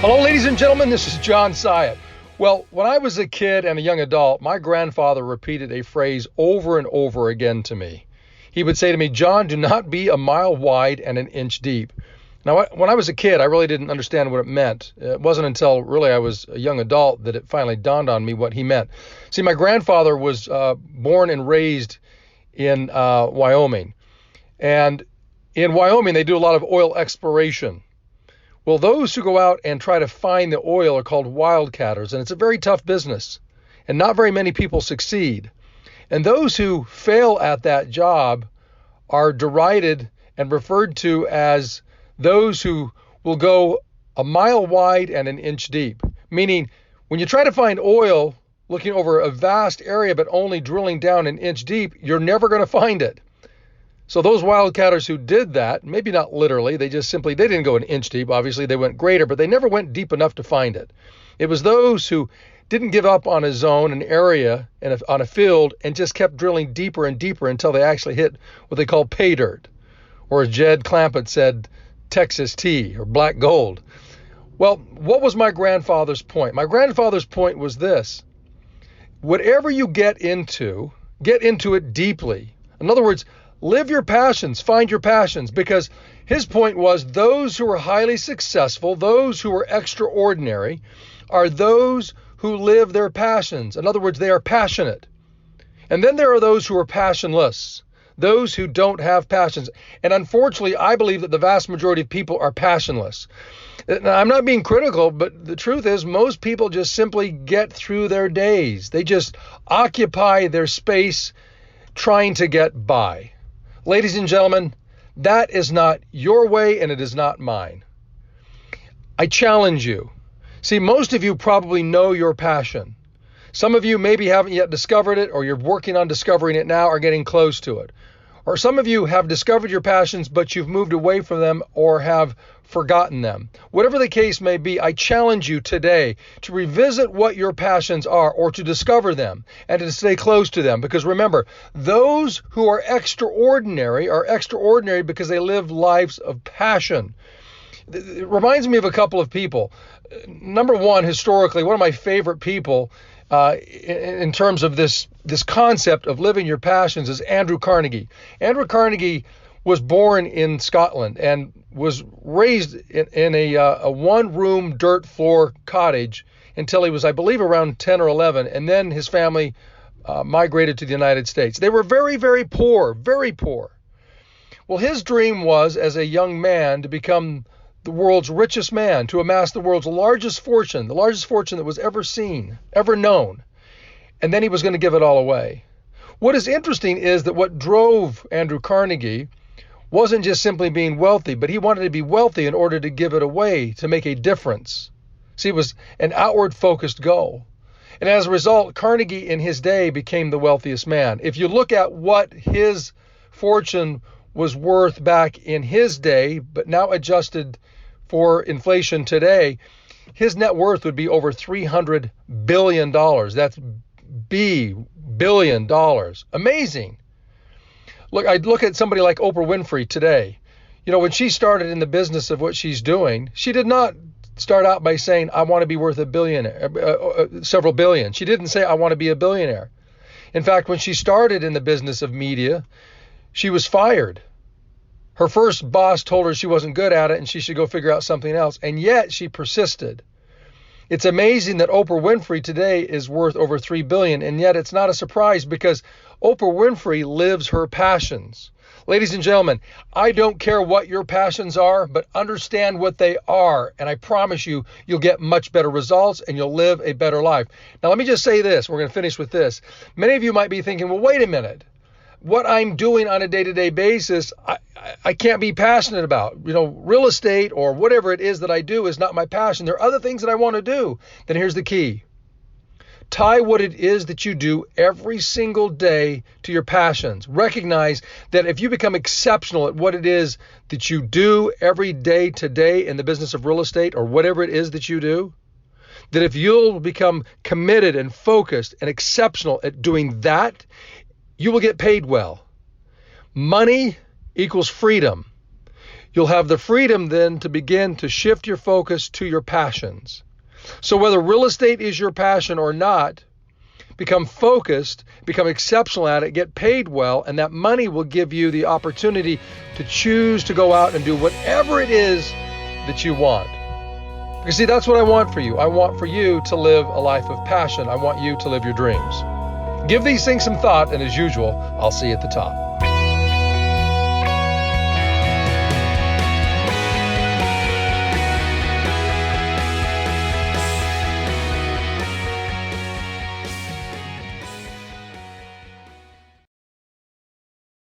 Hello, ladies and gentlemen, this is John Ciet. Well, when I was a kid and a young adult, my grandfather repeated a phrase over and over again to me. He would say to me, John, do not be a mile wide and an inch deep. Now, when I was a kid, I really didn't understand what it meant. It wasn't until really I was a young adult that it finally dawned on me what he meant. See, my grandfather was born and raised in Wyoming. And in Wyoming, they do a lot of oil exploration. Well, those who go out and try to find the oil are called wildcatters, and it's a very tough business, and not very many people succeed. And those who fail at that job are derided and referred to as those who will go a mile wide and an inch deep, meaning when you try to find oil looking over a vast area but only drilling down an inch deep, you're never going to find it. So those wildcatters who did that, maybe not literally, they didn't go an inch deep. Obviously, they went greater, but they never went deep enough to find it. It was those who didn't give up on a zone, an area, and on a field, and just kept drilling deeper and deeper until they actually hit what they call pay dirt, or as Jed Clampett said, Texas tea or black gold. Well, what was my grandfather's point? My grandfather's point was this: whatever you get into it deeply. In other words, live your passions, find your passions, because his point was those who are highly successful, those who are extraordinary, are those who live their passions. In other words, they are passionate. And then there are those who are passionless, those who don't have passions. And unfortunately, I believe that the vast majority of people are passionless. Now, I'm not being critical, but the truth is most people just simply get through their days. They just occupy their space trying to get by. Ladies and gentlemen, that is not your way and it is not mine. I challenge you. See, most of you probably know your passion. Some of you maybe haven't yet discovered it, or you're working on discovering it now or getting close to it. Or some of you have discovered your passions, but you've moved away from them or have forgotten them. Whatever the case may be, I challenge you today to revisit what your passions are or to discover them and to stay close to them. Because remember, those who are extraordinary because they live lives of passion. It reminds me of a couple of people. Number one, historically, one of my favorite people in terms of this concept of living your passions is Andrew Carnegie. Andrew Carnegie was born in Scotland and was raised in a one-room dirt floor cottage until he was, I believe, around 10 or 11. And then his family migrated to the United States. They were very, very poor, very poor. Well, his dream was, as a young man, to become the world's richest man, to amass the world's largest fortune, the largest fortune that was ever seen, ever known. And then he was going to give it all away. What is interesting is that what drove Andrew Carnegie wasn't just simply being wealthy, but he wanted to be wealthy in order to give it away, to make a difference. See, it was an outward-focused goal. And as a result, Carnegie in his day became the wealthiest man. If you look at what his fortune was worth back in his day, but now adjusted for inflation today, his net worth would be over $300 billion. That's billion dollars. Amazing. Look, I look at somebody like Oprah Winfrey today. You know, when she started in the business of what she's doing, she did not start out by saying, I want to be worth several billion. She didn't say, I want to be a billionaire. In fact, when she started in the business of media, she was fired. Her first boss told her she wasn't good at it and she should go figure out something else. And yet she persisted. It's amazing that Oprah Winfrey today is worth over $3 billion. And yet it's not a surprise because Oprah Winfrey lives her passions. Ladies and gentlemen, I don't care what your passions are, but understand what they are. And I promise you, you'll get much better results and you'll live a better life. Now, let me just say this. We're going to finish with this. Many of you might be thinking, well, wait a minute. What I'm doing on a day-to-day basis, I can't be passionate about. You know, real estate or whatever it is that I do is not my passion. There are other things that I want to do. Then here's the key. Tie what it is that you do every single day to your passions. Recognize that if you become exceptional at what it is that you do every day today in the business of real estate or whatever it is that you do, that if you'll become committed and focused and exceptional at doing that, you will get paid well. Money equals freedom. You'll have the freedom then to begin to shift your focus to your passions. So whether real estate is your passion or not, become focused, become exceptional at it, get paid well, and that money will give you the opportunity to choose to go out and do whatever it is that you want. Because see, that's what I want for you. I want for you to live a life of passion. I want you to live your dreams. Give these things some thought, and as usual, I'll see you at the top.